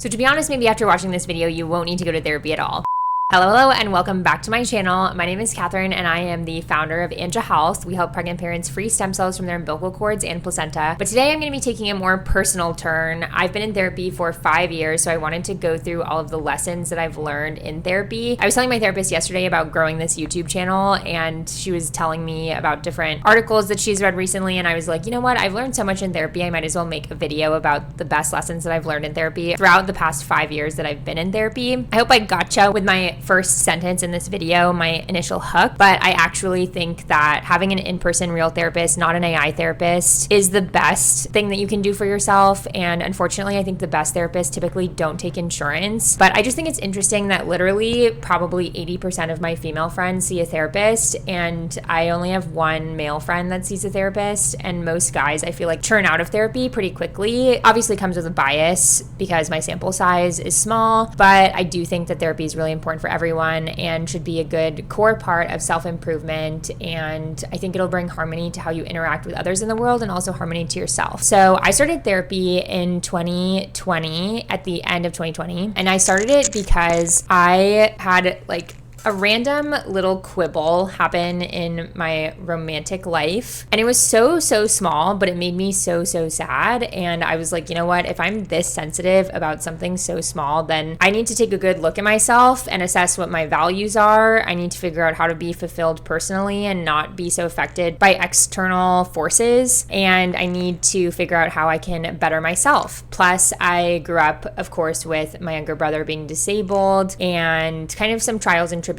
So to be honest, maybe after watching this video, you won't need to go to therapy at all. Hello, and welcome back to my channel. My name is Catherine, and I am the founder of Anja Health. We help pregnant parents free stem cells from their umbilical cords and placenta. But today I'm going to be taking a more personal turn. I've been in therapy for 5 years, so I wanted to go through all of the lessons that I've learned in therapy. I was telling my therapist yesterday about growing this YouTube channel, and she was telling me about different articles that she's read recently, and I was like, you know what? I've learned so much in therapy, I might as well make a video about the best lessons that I've learned in therapy throughout the past 5 years that I've been in therapy. I hope I gotcha with my first sentence in this video, my initial hook, but I actually think that having an in-person real therapist, not an AI therapist, is the best thing that you can do for yourself. And unfortunately, I think the best therapists typically don't take insurance. But I just think it's interesting that literally probably 80% of my female friends see a therapist, and I only have one male friend that sees a therapist. And most guys, I feel like, churn out of therapy pretty quickly. Obviously comes with a bias because my sample size is small, but I do think that therapy is really important for everyone and should be a good core part of self-improvement. And I think it'll bring harmony to how you interact with others in the world and also harmony to yourself. So I started therapy in 2020, at the end of 2020. And I started it because I had a random little quibble happen in my romantic life. And it was so small, but it made me so sad. And I was like, you know what? If I'm this sensitive about something so small, then I need to take a good look at myself and assess what my values are. I need to figure out how to be fulfilled personally and not be so affected by external forces. And I need to figure out how I can better myself. Plus, I grew up, of course, with my younger brother being disabled and kind of some trials and tribulations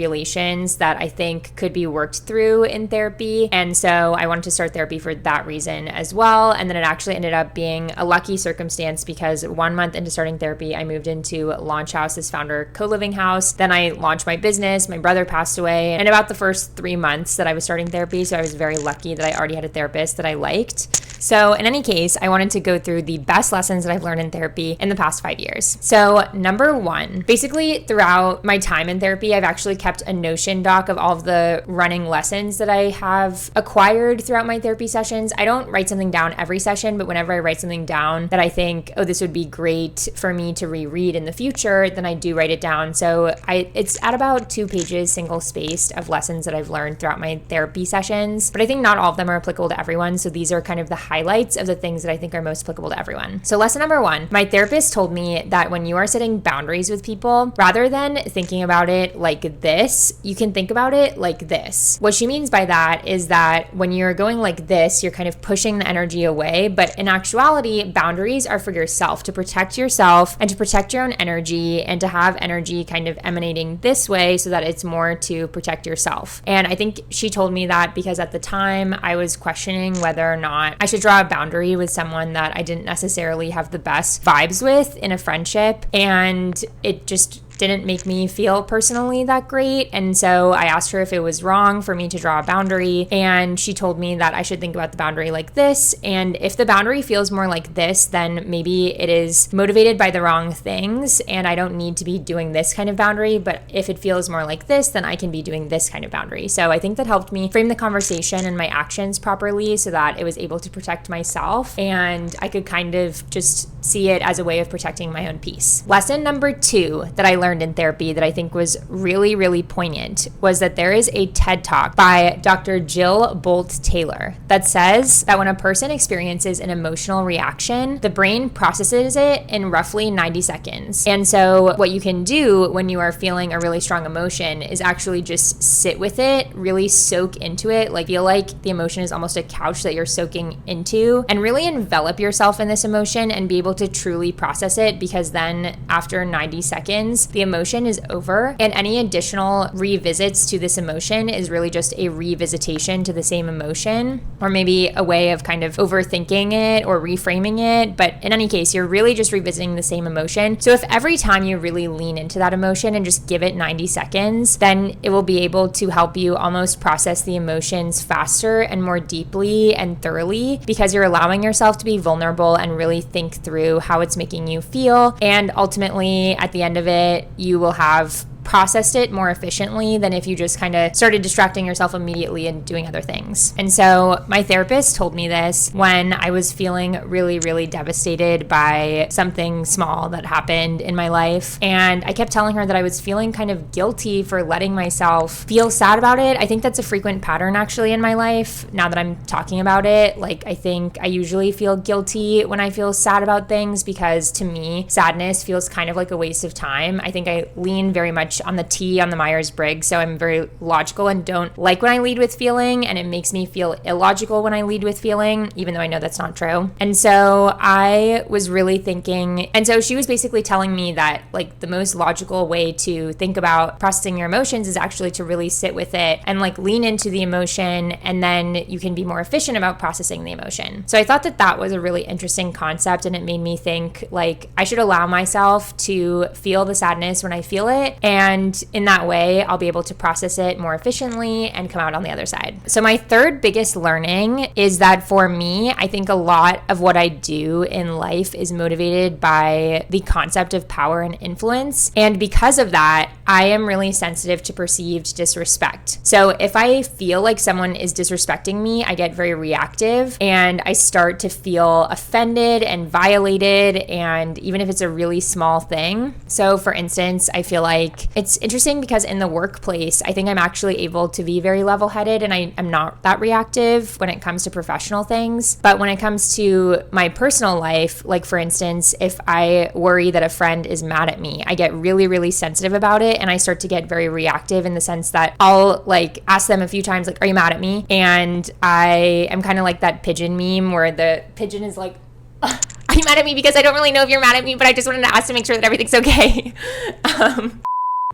that I think could be worked through in therapy. And so I wanted to start therapy for that reason as well. And then it actually ended up being a lucky circumstance because 1 month into starting therapy, I moved into Launch House, this founder co-living house. Then I launched my business. My brother passed away in about the first 3 months that I was starting therapy. So I was very lucky that I already had a therapist that I liked. So in any case, I wanted to go through the best lessons that I've learned in therapy in the past 5 years. So number one, basically throughout my time in therapy, I've actually kept a Notion doc of all of the running lessons that I have acquired throughout my therapy sessions. I don't write something down every session, but whenever I write something down that I think, oh, this would be great for me to reread in the future, then I do write it down. So it's at about 2 pages, single spaced, of lessons that I've learned throughout my therapy sessions. But I think not all of them are applicable to everyone. So these are kind of the highlights of the things that I think are most applicable to everyone. So lesson number one, my therapist told me that when you are setting boundaries with people, rather than thinking about it like this, you can think about it like this. What she means by that is that when you're going like this, you're kind of pushing the energy away. But in actuality, boundaries are for yourself, to protect yourself and to protect your own energy and to have energy kind of emanating this way so that it's more to protect yourself. And I think she told me that because at the time I was questioning whether or not I should draw a boundary with someone that I didn't necessarily have the best vibes with in a friendship. And it just didn't make me feel personally that great. And so I asked her if it was wrong for me to draw a boundary. And she told me that I should think about the boundary like this. And if the boundary feels more like this, then maybe it is motivated by the wrong things. And I don't need to be doing this kind of boundary. But if it feels more like this, then I can be doing this kind of boundary. So I think that helped me frame the conversation and my actions properly so that it was able to protect myself. And I could kind of just see it as a way of protecting my own peace. Lesson number 2 that I learned in therapy that I think was really poignant was that there is a TED Talk by Dr. Jill Bolt Taylor that says that when a person experiences an emotional reaction, the brain processes it in roughly 90 seconds. And so what you can do when you are feeling a really strong emotion is actually just sit with it, really soak into it, like feel like the emotion is almost a couch that you're soaking into, and really envelop yourself in this emotion and be able to truly process it, because then after 90 seconds, the emotion is over, and any additional revisits to this emotion is really just a revisitation to the same emotion, or maybe a way of kind of overthinking it or reframing it. But in any case, you're really just revisiting the same emotion. So if every time you really lean into that emotion and just give it 90 seconds, then it will be able to help you almost process the emotions faster and more deeply and thoroughly, because you're allowing yourself to be vulnerable and really think through how it's making you feel. And ultimately, at the end of it, you will have processed it more efficiently than if you just kind of started distracting yourself immediately and doing other things. And so my therapist told me this when I was feeling really, really devastated by something small that happened in my life. And I kept telling her that I was feeling kind of guilty for letting myself feel sad about it. I think that's a frequent pattern actually in my life. Now that I'm talking about it, like I think I usually feel guilty when I feel sad about things because to me, sadness feels kind of like a waste of time. I think I lean very much on the T on the Myers-Briggs. So I'm very logical and don't like when I lead with feeling, and it makes me feel illogical when I lead with feeling, even though I know that's not true. And so I was really thinking, and so she was basically telling me that like the most logical way to think about processing your emotions is actually to really sit with it and like lean into the emotion, and then you can be more efficient about processing the emotion. So I thought that that was a really interesting concept, and it made me think like I should allow myself to feel the sadness when I feel it, and in that way I'll be able to process it more efficiently and come out on the other side. So my third biggest learning is that for me, I think a lot of what I do in life is motivated by the concept of power and influence, and because of that, I am really sensitive to perceived disrespect. So if I feel like someone is disrespecting me, I get very reactive and I start to feel offended and violated, and even if it's a really small thing. So for instance, I feel like it's interesting because in the workplace, I think I'm actually able to be very level-headed and I'm not that reactive when it comes to professional things. But when it comes to my personal life, like for instance, if I worry that a friend is mad at me, I get really, really sensitive about it, and I start to get very reactive in the sense that I'll like ask them a few times, like, are you mad at me? And I am kind of like that pigeon meme where the pigeon is like, are you mad at me? Because I don't really know if you're mad at me, but I just wanted to ask to make sure that everything's okay.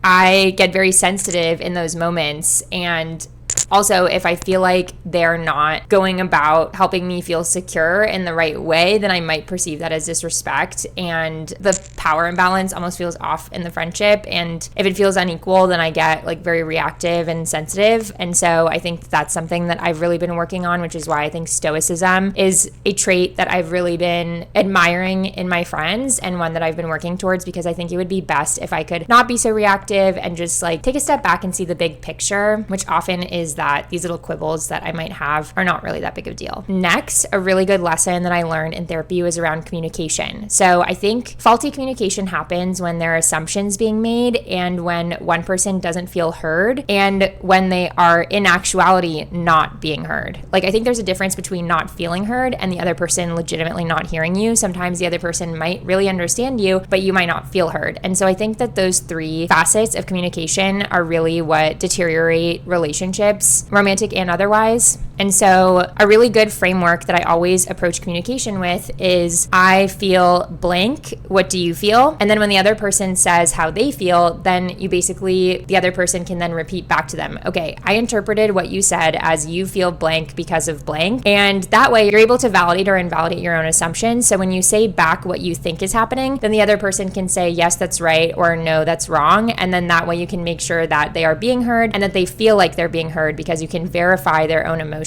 I get very sensitive in those moments, and also, if I feel like they're not going about helping me feel secure in the right way, then I might perceive that as disrespect, and the power imbalance almost feels off in the friendship. And if it feels unequal, then I get like very reactive and sensitive. And so I think that's something that I've really been working on, which is why I think stoicism is a trait that I've really been admiring in my friends, and one that I've been working towards, because I think it would be best if I could not be so reactive and just like take a step back and see the big picture, which often is that these little quibbles that I might have are not really that big of a deal. Next, a really good lesson that I learned in therapy was around communication. So I think faulty communication happens when there are assumptions being made, and when one person doesn't feel heard, and when they are in actuality not being heard. Like I think there's a difference between not feeling heard and the other person legitimately not hearing you. Sometimes the other person might really understand you, but you might not feel heard. And so I think that those three facets of communication are really what deteriorate relationships, romantic and otherwise. And so a really good framework that I always approach communication with is I feel blank, what do you feel? And then when the other person says how they feel, then you basically, the other person can then repeat back to them, okay, I interpreted what you said as you feel blank because of blank. And that way you're able to validate or invalidate your own assumptions. So when you say back what you think is happening, then the other person can say, yes, that's right, or no, that's wrong. And then that way you can make sure that they are being heard and that they feel like they're being heard, because you can verify their own emotions.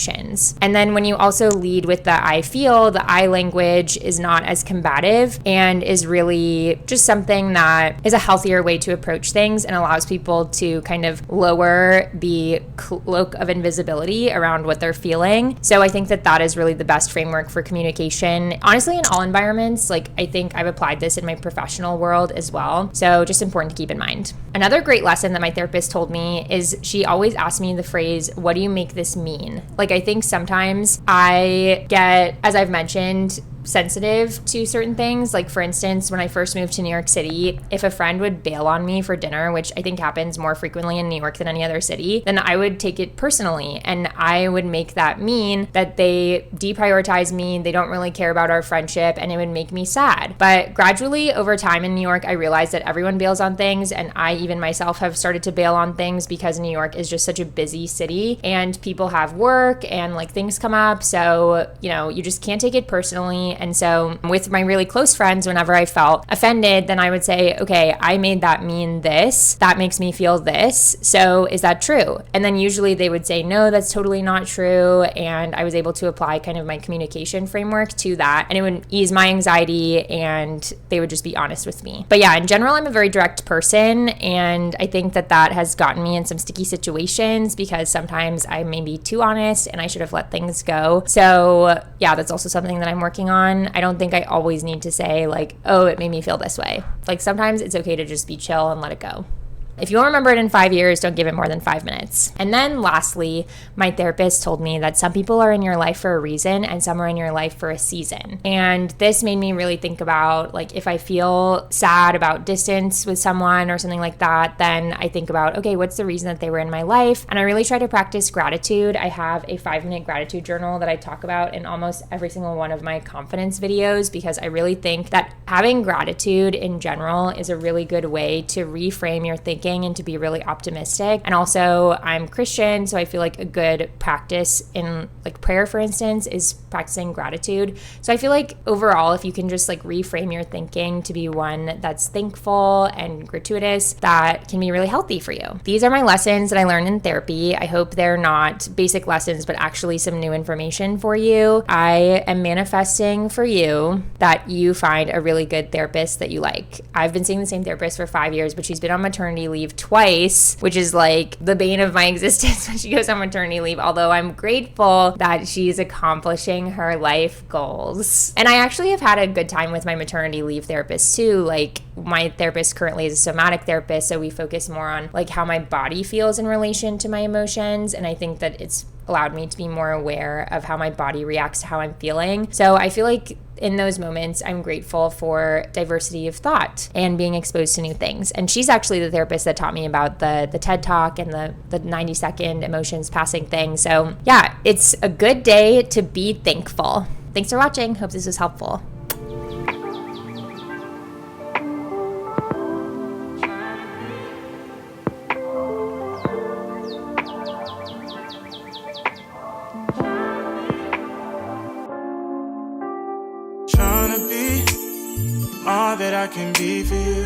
And then when you also lead with the I feel, the I language is not as combative and is really just something that is a healthier way to approach things and allows people to kind of lower the cloak of invisibility around what they're feeling. So I think that that is really the best framework for communication. Honestly, in all environments, like I think I've applied this in my professional world as well. So just important to keep in mind. Another great lesson that my therapist told me is she always asked me the phrase, what do you make this mean? Like I think sometimes I get, as I've mentioned, sensitive to certain things. Like for instance, when I first moved to New York City, if a friend would bail on me for dinner, which I think happens more frequently in New York than any other city, then I would take it personally, and I would make that mean that they deprioritize me, they don't really care about our friendship, and it would make me sad. But gradually over time in New York, I realized that everyone bails on things, and I even myself have started to bail on things because New York is just such a busy city and people have work and like things come up. So, you know, you just can't take it personally. And so with my really close friends, whenever I felt offended, then I would say, okay, I made that mean this. That makes me feel this. So is that true? And then usually they would say, no, that's totally totally not true. And I was able to apply kind of my communication framework to that, and it would ease my anxiety and they would just be honest with me. But yeah, in general, I'm a very direct person, and I think that that has gotten me in some sticky situations because sometimes I may be too honest and I should have let things go. So yeah, that's also something that I'm working on. I don't think I always need to say like, oh, it made me feel this way. Like sometimes it's okay to just be chill and let it go. If you won't remember it in 5 years, don't give it more than 5 minutes. And then lastly, my therapist told me that some people are in your life for a reason and some are in your life for a season. And this made me really think about, like, if I feel sad about distance with someone or something like that, then I think about, okay, what's the reason that they were in my life? And I really try to practice gratitude. I have a 5-minute gratitude journal that I talk about in almost every single one of my confidence videos, because I really think that having gratitude in general is a really good way to reframe your thinking and to be really optimistic. And also, I'm Christian, so I feel like a good practice in like prayer, for instance, is practicing gratitude. So I feel like overall, if you can just like reframe your thinking to be one that's thankful and gratuitous, that can be really healthy for you. These are my lessons that I learned in therapy. I hope they're not basic lessons, but actually some new information for you. I am manifesting for you that you find a really good therapist that you like. I've been seeing the same therapist for 5 years, but she's been on maternity leave twice, which is like the bane of my existence when she goes on maternity leave, although I'm grateful that she's accomplishing her life goals. And I actually have had a good time with my maternity leave therapist too. Like, my therapist currently is a somatic therapist, so we focus more on like how my body feels in relation to my emotions, and I think that it's allowed me to be more aware of how my body reacts to how I'm feeling. So I feel like in those moments, I'm grateful for diversity of thought and being exposed to new things. And she's actually the therapist that taught me about the TED Talk and the 90-second emotions passing thing. So yeah, it's a good day to be thankful. Thanks for watching. Hope this was helpful. All that I can be for you.